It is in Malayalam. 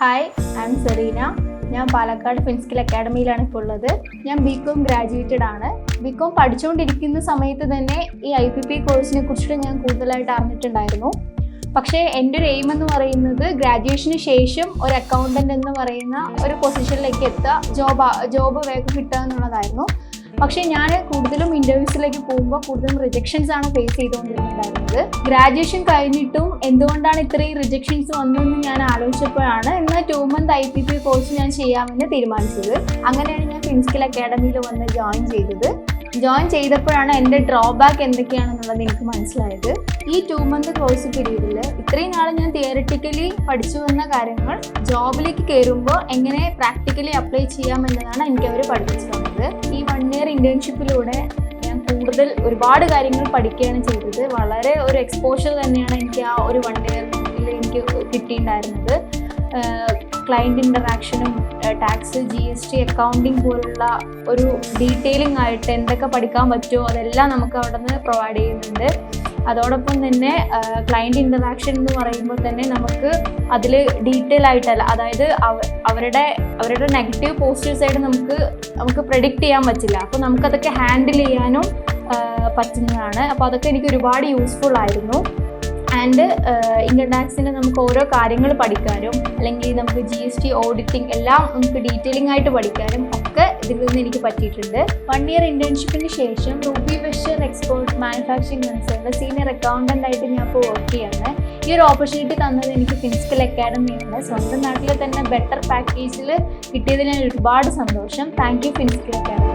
Hi, I M Serena. ഞാൻ പാലക്കാട് ഫിൻസ്കിൽ അക്കാഡമിയിലാണ് ഇപ്പോൾ ഉള്ളത്. ഞാൻ ബികോം ഗ്രാജുവേറ്റഡ് ആണ്. ബികോം പഠിച്ചുകൊണ്ടിരിക്കുന്ന സമയത്ത് തന്നെ ഈ IPP കോഴ്സിനെ കുറിച്ചിട്ട് ഞാൻ കൂടുതലായിട്ട് അറിഞ്ഞിട്ടുണ്ടായിരുന്നു. പക്ഷേ എൻ്റെ ഒരു എയിം എന്ന് പറയുന്നത് ഗ്രാജുവേഷന് ശേഷം ഒരു അക്കൗണ്ടൻ്റ് എന്ന് പറയുന്ന ഒരു പൊസിഷനിലേക്ക് എത്തുക, ജോബ് വേഗം കിട്ടുക എന്നുള്ളതായിരുന്നു. പക്ഷേ ഞാൻ കൂടുതലും ഇൻ്റർവ്യൂസിലേക്ക് പോകുമ്പോൾ കൂടുതലും റിജക്ഷൻസ് ആണ് ഫേസ് ചെയ്തുകൊണ്ടിരുന്നുണ്ടായിരുന്നത്. ഗ്രാജുവേഷൻ കഴിഞ്ഞിട്ടും എന്തുകൊണ്ടാണ് ഇത്രയും റിജക്ഷൻസ് വന്നതെന്ന് ഞാൻ ആലോചിച്ചപ്പോഴാണ് ഇന്ന് 2 month IPP കോഴ്സ് ഞാൻ ചെയ്യാമെന്ന് തീരുമാനിച്ചത്. അങ്ങനെയാണ് ഞാൻ ഫിൻസ്കിൽ അക്കാഡമിയിൽ വന്ന് ജോയിൻ ചെയ്തത്. ജോയിൻ ചെയ്തപ്പോഴാണ് എൻ്റെ ഡ്രോബാക്ക് എന്തൊക്കെയാണെന്നുള്ളത് എനിക്ക് മനസ്സിലായത്. ഈ 2 month കോഴ്സ് പീരീഡിൽ ഇത്രയും നാൾ ഞാൻ തിയറിറ്റിക്കലി പഠിച്ചു വന്ന കാര്യങ്ങൾ ജോബിലേക്ക് കയറുമ്പോൾ എങ്ങനെ പ്രാക്ടിക്കലി അപ്ലൈ ചെയ്യാമെന്നതാണ് എനിക്ക് അവർ പഠിപ്പിച്ചു തന്നത്. ഈ 1 year ഇൻറ്റേൺഷിപ്പിലൂടെ ഞാൻ ഒരുപാട് കാര്യങ്ങൾ പഠിക്കുകയാണ് ചെയ്തത്. വളരെ ഒരു എക്സ്പോഷർ തന്നെയാണ് എനിക്ക് ആ ഒരു 1 year എനിക്ക് കിട്ടിയിട്ടുണ്ടായിരുന്നത്. ക്ലയൻറ്റ് ഇൻ്ററാക്ഷനും ടാക്സ്, GST, അക്കൗണ്ടിങ് പോലുള്ള ഒരു ഡീറ്റെയിലിംഗ് ആയിട്ട് എന്തൊക്കെ പഠിക്കാൻ പറ്റുമോ അതെല്ലാം നമുക്ക് അവിടെ നിന്ന് പ്രൊവൈഡ് ചെയ്യുന്നുണ്ട്. അതോടൊപ്പം തന്നെ ക്ലയൻറ്റ് ഇൻ്ററാക്ഷൻ എന്ന് പറയുമ്പോൾ തന്നെ നമുക്ക് അതിൽ ഡീറ്റെയിൽ ആയിട്ടല്ല, അതായത് അവരുടെ നെഗറ്റീവ് പോസിറ്റീവ് സൈഡ് നമുക്ക് പ്രെഡിക്റ്റ് ചെയ്യാൻ പറ്റില്ല. അപ്പോൾ നമുക്കതൊക്കെ ഹാൻഡിൽ ചെയ്യാനും പറ്റുന്നതാണ്. അപ്പോൾ അതൊക്കെ എനിക്ക് ഒരുപാട് യൂസ്ഫുൾ ആയിരുന്നു. ആൻഡ് ഇൻകം ടാക്സിന് നമുക്ക് ഓരോ കാര്യങ്ങൾ പഠിക്കാനും അല്ലെങ്കിൽ നമുക്ക് GST ഓഡിറ്റിംഗ് എല്ലാം നമുക്ക് ഡീറ്റെയിലിംഗ് ആയിട്ട് പഠിക്കാനും ഒക്കെ ഇതിൽ നിന്ന് എനിക്ക് പറ്റിയിട്ടുണ്ട്. 1 year ഇൻറ്റേൺഷിപ്പിന് ശേഷം റൂബി വെസ്റ്റർ എക്സ്പോർട്ട് മാനുഫാക്ചറിംഗ് കൺസേണിൽ സീനിയർ അക്കൗണ്ടൻ്റ് ആയിട്ട് ഞാൻ ഇപ്പോൾ വർക്ക് ചെയ്യാണ്. ഈ ഒരു ഓപ്പർച്യൂണിറ്റി തന്നത് എനിക്ക് ഫിൻസ്കിൽ അക്കാഡമിയാണ്. സ്വന്തം നാട്ടിൽ തന്നെ ബെറ്റർ പാക്കേജിൽ കിട്ടിയതിൽ ഞാൻ ഒരുപാട് സന്തോഷം. Thank you Finskill academy.